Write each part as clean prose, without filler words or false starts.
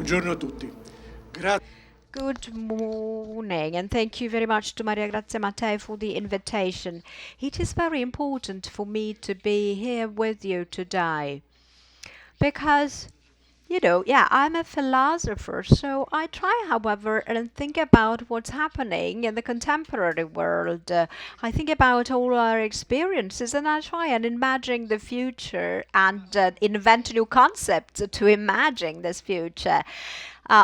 Buongiorno a tutti. Good morning, and thank you very much to Maria Grazia Mattei for the invitation. It is very important for me to be here with you today because, I'm a philosopher, so I try, however, and think about what's happening in the contemporary world. I think about all our experiences, and I try and imagine the future and invent new concepts to imagine this future.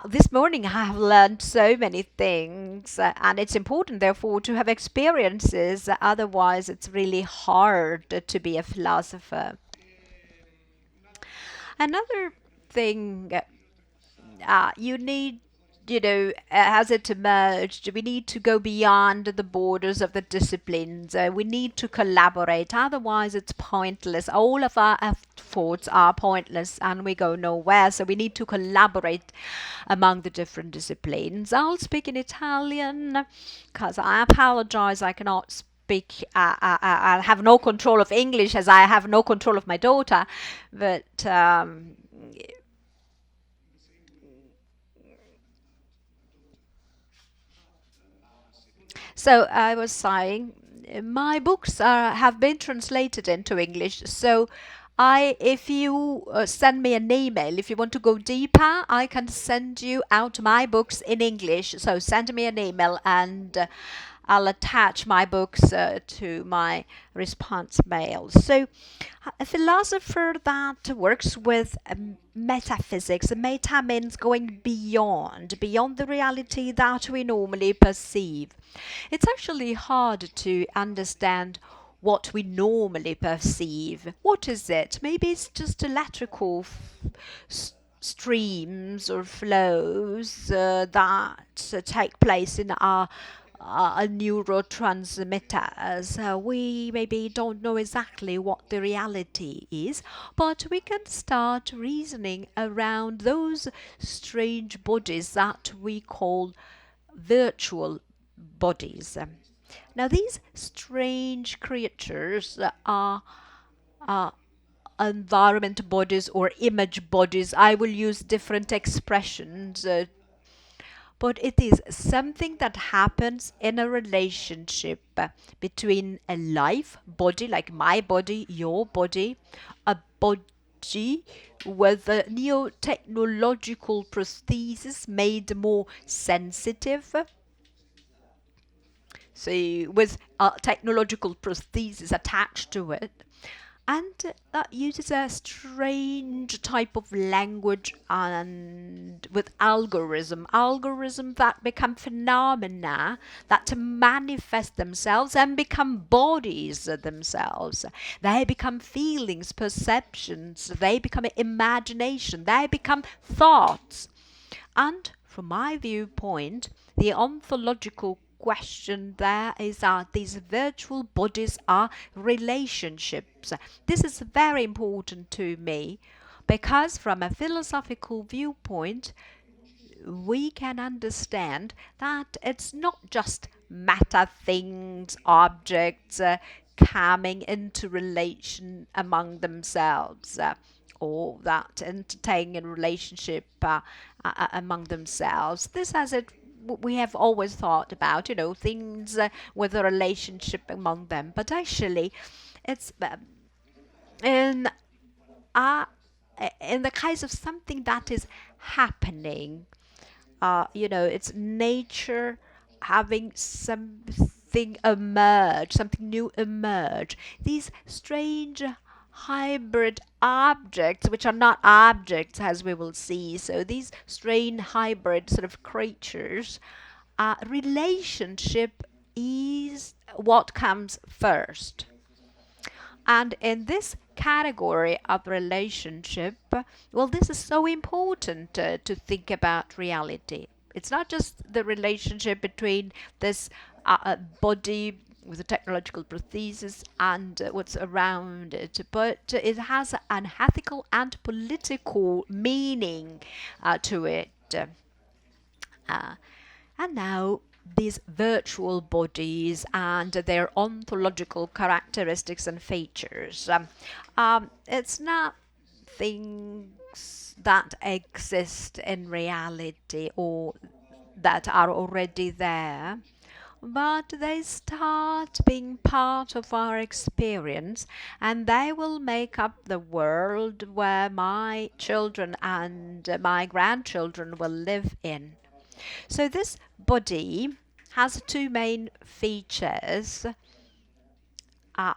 This morning I have learned so many things, and it's important, therefore, to have experiences. Otherwise, it's really hard to be a philosopher. Another thing you need, as it emerged, we need to go beyond the borders of the disciplines. We need to collaborate, otherwise it's pointless. All of our efforts are pointless and we go nowhere. So we need to collaborate among the different disciplines. I'll speak in Italian because I apologize, I cannot speak. I have no control of English as I have no control of my daughter, but so I was saying, my books have been translated into English. So if you send me an email, if you want to go deeper, I can send you out my books in English. So send me an email and I'll attach my books to my response mail. So, a philosopher that works with metaphysics. Meta means going beyond the reality that we normally perceive. It's actually hard to understand what we normally perceive. What is it? Maybe it's just electrical streams or flows that take place in our neurotransmitters. We maybe don't know exactly what the reality is, but we can start reasoning around those strange bodies that we call virtual bodies. Now, these strange creatures are environment bodies or image bodies. I will use different expressions, but it is something that happens in a relationship between a life body, like my body, your body, a body with a neo-technological prosthesis made more sensitive, so with a technological prosthesis attached to it, and that uses a strange type of language and with algorithm that become phenomena that manifest themselves and become bodies themselves. They become feelings, perceptions, they become imagination, they become thoughts. And from my viewpoint, the ontological question there is that these virtual bodies are relationships. This is very important to me because, from a philosophical viewpoint, we can understand that it's not just matter things, objects coming into relation among themselves. Or that entertaining a relationship among themselves. This has it. We have always thought about, things with a relationship among them, but actually, it's in uh, in the case of something that is happening. It's nature having something new emerge. These strange hybrid objects, which are not objects as we will see. So these strange hybrid sort of creatures, relationship is what comes first. And in this category of relationship, well, this is so important to think about reality. It's not just the relationship between this body with a technological prosthesis and what's around it, but it has an ethical and political meaning to it. Uh, and now, these virtual bodies and their ontological characteristics and features. It's not things that exist in reality or that are already there, but they start being part of our experience, and they will make up the world where my children and my grandchildren will live in. So this body has two main features.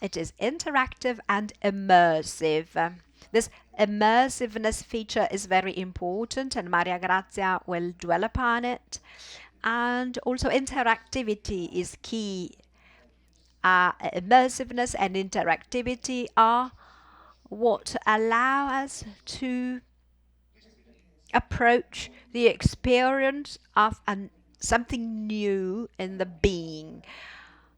It is interactive and immersive. This immersiveness feature is very important, and Maria Grazia will dwell upon it. And also interactivity is key. Immersiveness and interactivity are what allow us to approach the experience of something new in the being.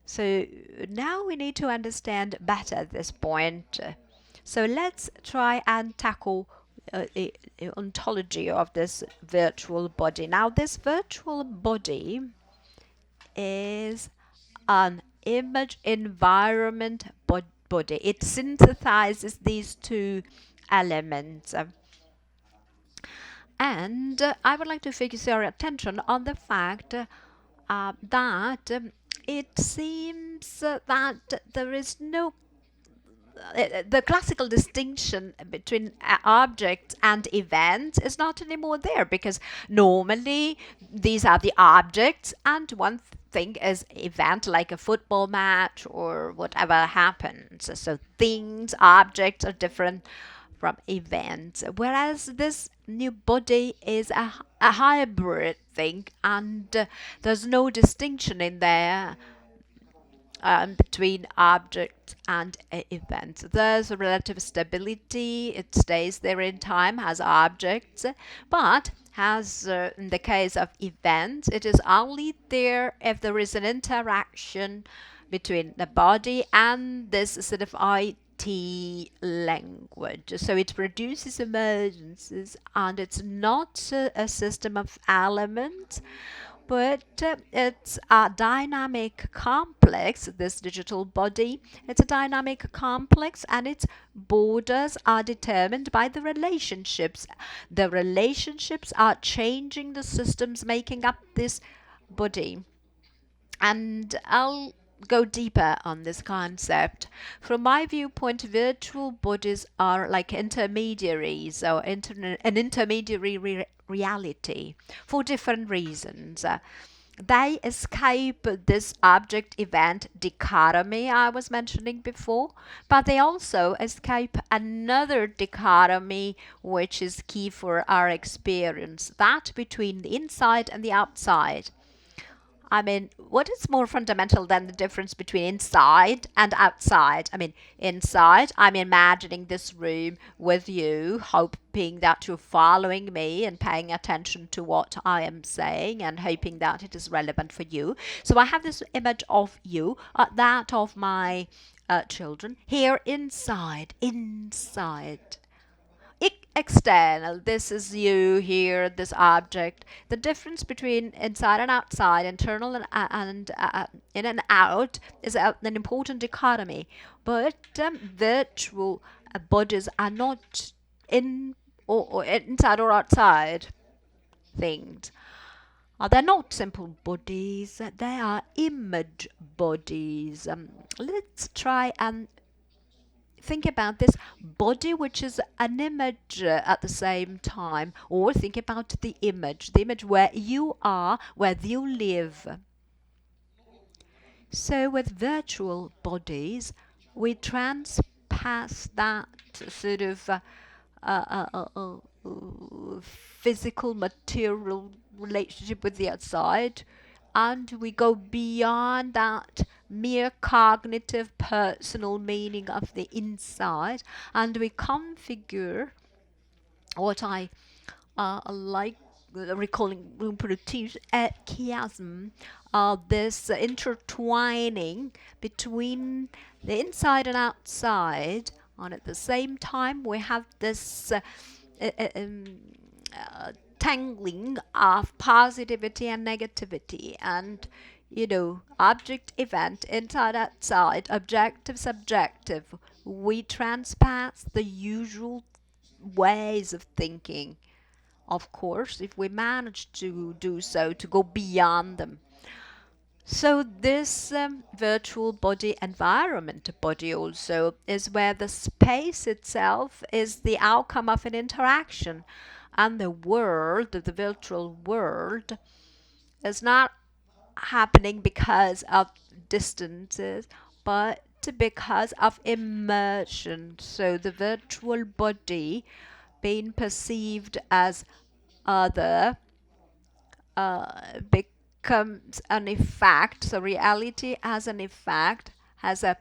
So now we need to understand better this point. So let's try and tackle the ontology of this virtual body. Now, this virtual body is an image environment body. It synthesizes these two elements. And I would like to focus your attention on the fact that it seems that there is no the classical distinction between objects and events is not anymore there, because normally these are the objects and one thing is event, like a football match or whatever happens. So things, objects are different from events, whereas this new body is a hybrid thing, and there's no distinction in there between objects and events. There's a relative stability. It stays there in time as objects, but as in the case of events, it is only there if there is an interaction between the body and this sort of IT language. So it produces emergencies, and it's not a system of elements, but it's a dynamic complex, this digital body. It's a dynamic complex, and its borders are determined by the relationships. The relationships are changing the systems making up this body. And I'll go deeper on this concept. From my viewpoint, virtual bodies are like intermediaries or an intermediary reality for different reasons. They escape this object event dichotomy I was mentioning before, but they also escape another dichotomy which is key for our experience, that between the inside and the outside. I mean, what is more fundamental than the difference between inside and outside? I mean, inside, I'm imagining this room with you, hoping that you're following me and paying attention to what I am saying and hoping that it is relevant for you. So I have this image of you, that of my children, here inside. External, this is you here, this object. The difference between inside and outside, internal and in and out, is an important dichotomy. But virtual bodies are not in or inside or outside things. They're not simple bodies, they are image bodies. Let's try and think about this body, which is an image at the same time, or think about the image where you are, where you live. So with virtual bodies, we transpass that sort of physical material relationship with the outside, and we go beyond that mere cognitive personal meaning of the inside, and we configure what I like recalling room productive chiasm, this intertwining between the inside and outside, and at the same time we have this tangling of positivity and negativity, and object event, inside outside, objective subjective. We transpass the usual ways of thinking, of course, if we manage to do so, to go beyond them. So this virtual body environment body also is where the space itself is the outcome of an interaction, and the world, the virtual world, is not happening because of distances, but because of immersion. So the virtual body being perceived as other becomes an effect. So reality as an effect has a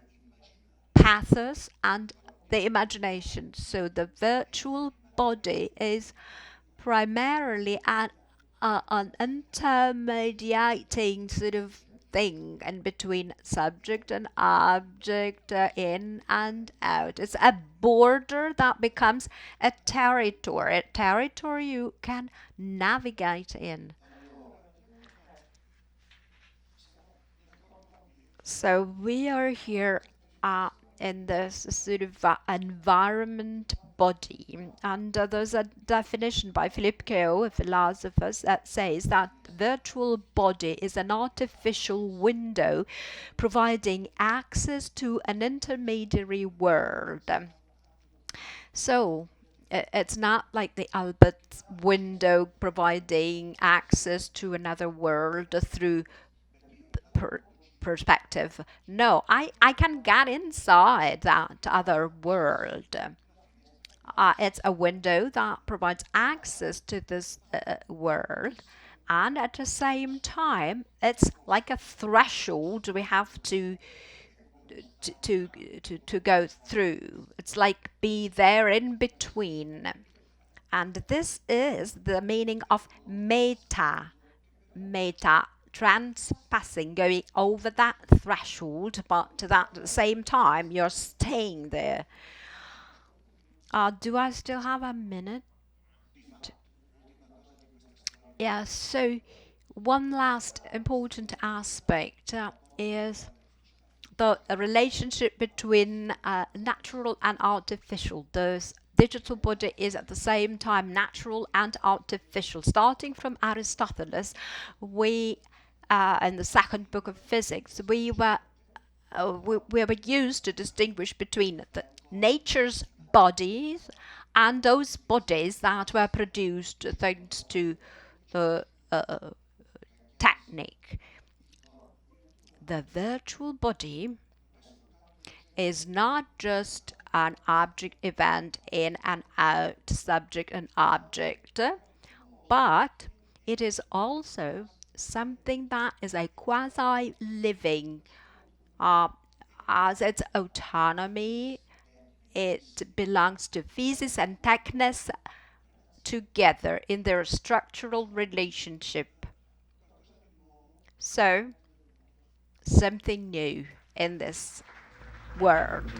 pathos and the imagination. So the virtual body is primarily an intermediating sort of thing in between subject and object, in and out. It's a border that becomes a territory you can navigate in. So we are here in this sort of environment body, and there's a definition by Philip Keo, a philosopher, that says that virtual body is an artificial window providing access to an intermediary world. So it's not like the Albert window providing access to another world through per perspective. No, I can get inside that other world. It's a window that provides access to this world, and at the same time, it's like a threshold we have to to to go through. It's like be there in between, and this is the meaning of meta, transpassing, going over that threshold, but at the same time you're staying there. Do I still have a minute? Yeah, so one last important aspect is the relationship between natural and artificial. The digital body is at the same time natural and artificial. Starting from Aristotle, we in the second book of physics, we were used to distinguish between the nature's bodies and those bodies that were produced thanks to the technique. The virtual body is not just an object event in and out, subject and object, but it is also something that is a quasi living, as its autonomy. It belongs to physis and technes together in their structural relationship. So, something new in this world.